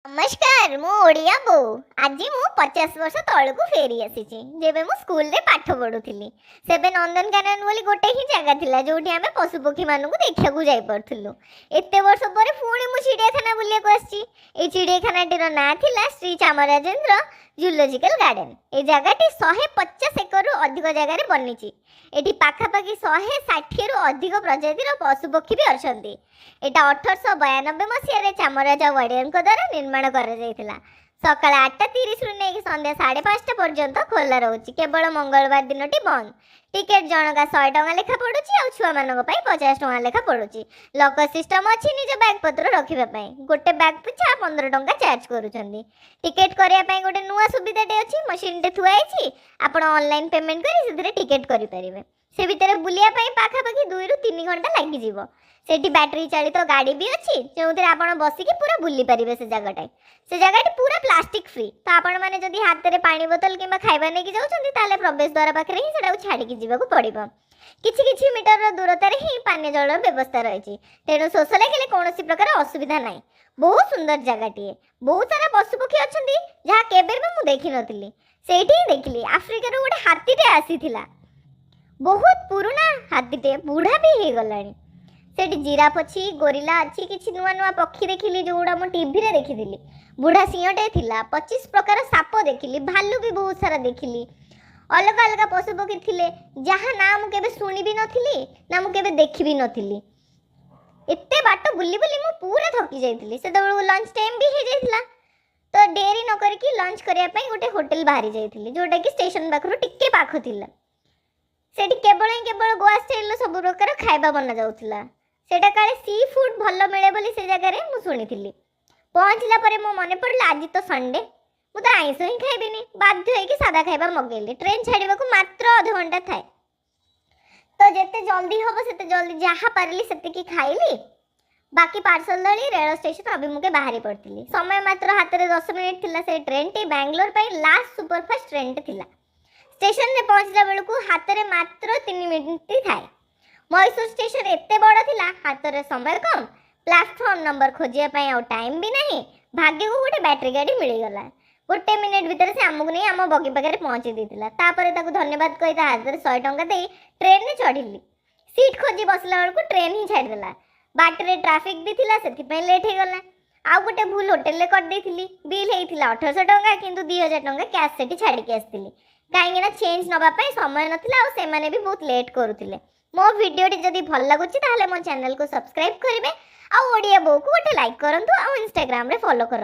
नमस्कार मु ओडिया बो आज मु 50 वर्ष तलकू फेरी आसी जेबे मु स्कूल रे पाठ पढुथिली सेबे नंदनकानन बोली गोटे ही जगह थिला जोठी हमें पशु पक्षी मानू देखा को जाई पड़थुलु एते वर्ष पर पुणी मु चिड़ियाखाना बुलिया को आसी ए चिड़ियाखाना टीर ना थिला श्री चामराजेंद्र जूलॉजिकल गार्डन ए जगहटी 150 एकड़ रु अधिक जगह रे बनिची एठी पाखापाखि 160 रु अधिक प्रजातिर पशु पक्षी भी अछंती एटा 1892 मसीह चामराजा वड़ियर द्वारा निर्माण कर सकाल 8:30 रु नहीं संध्या 5:30 पर्यंत खोला रोचे केवल मंगलवार दिन बंद टिकेट जनका 100 टंका लेखा पड़ुची और छुआ मानक 50 टंका लेखा पड़ुची लक सिस्टम अच्छी निज बैग पत्र रखिबा गोटे बैग पिछा 15 टंका चार्ज करूछंदी टिकेट करिया पई गोटे नुआ सुविधाटे अछि मशीन टे थुआ आइछि आपण ऑनलाइन पेमेंट करी सिधरे टिकेट करि परिबे से भितर बुलिया पई पाखापाखि 2 रु 3 घंटा लागि जीवो सेठी बैटरी चालित गाड़ी भी अच्छी जो आपण बसिकी पूरा बुली पारे से जगह पूरा प्लास्टिक फ्री तो आपण मैंने जदि हाथ में पानी बोतल कि खाଇବା नहीं जाऊँच प्रवेश द्वार पाखे ही छाड़ी जावाक पड़ो किछि मीटर दूरतार ही पानी जल व्यवस्था रही तेणु शोष लगे कौन प्रकार असुविधा ना बहुत सुंदर जगहटे बहुत सारा पशु पक्षी अच्छा जहाँ केबे भी मुझे देखी नी से देखली आफ्रिकार गोटे हाथीटे आसी बहुत पुराना हाथीटे बुढ़ा भी हो गला सेठी जिराफ अच्छी गोरिल्ला अच्छी किसी नुआ नुआ पक्षी देखिली जोड़ा मो टीवी रे देखिली बुढ़ा सिंहटे थिला 25 प्रकार साप देखिली भालू भी बहुत सारा देखिली अलग अलग पशु पक्षी थिले जहाँ ना मु केबे सुनी भी नथिली ना मु केबे देखि भी नथिली एते बाट बुली बुली मु पूरा थकी जाइतिली से दबळ लंच टाइम भी हे जाइतिला तो डेरी न करके लंच करिया पई गोटे होटल बाहरी जाइतिली जोटा कि स्टेशन पाखरु टिके पाख थिला सेठी केवल गोवा स्टाइल सब प्रकार खाइबा बना जाउतिला सेटा काले सी फूड भल मिले बोली से जगह रे मु सुनिथिली पहुँचला परे मो मने पड़ला आज तो संडे मु तो आइंस ही खाइबिनी बाध्य होई कि सादा खाइबा मगेली ट्रेन छाड़ीबा को मात्र आधा घंटा थाए तो जेते जल्दी होबो सेते जल्दी जहा पारली सेते की खाइली बाकी पार्सल धरी रेल स्टेशन अभिमुखे बाहरी पड़ती समय मात्र हाथ में 10 मिनिट थिला से ट्रेन टी बैंगलोर पर लास्ट सुपरफास्ट ट्रेन टे थिला स्टेशन रे पहुँचला बेलू हाथ में मात्र 3 मिनिट थाए मैसूर स्टेशन एते बड़ थिला हाथ में समय कम प्लाटफॉर्म नंबर खोजिया आउ टाइम भी नहीं भाग्य को गोटे बैटरी गाड़ी मिलगला गोटे मिनिट भितर से आमको नहीं आम बगी पाखे पहुँची देता धन्यवाद कही हाथ में 100 टंका दे ट्रेन में चढ़ी सीट खोजी बसला बेलू ट्रेन ही छाड़देला बाटर ट्राफिक भी थिला से लेट हो गला आउ गोटे भूल होटेल कर देथिली बिल होता 1800 टंका किंतु 2000 टंका कैश से छाड़ी आसती कहीं चेंज नापी समय नाला और से भी बहुत लेट करुले मो वीडियो जदि भल लगुच मो चैनल को सब्सक्राइब करेंगे आ ओडिया बो को गोटे लाइक करंतु आ इंस्टाग्राम रे फॉलो कर।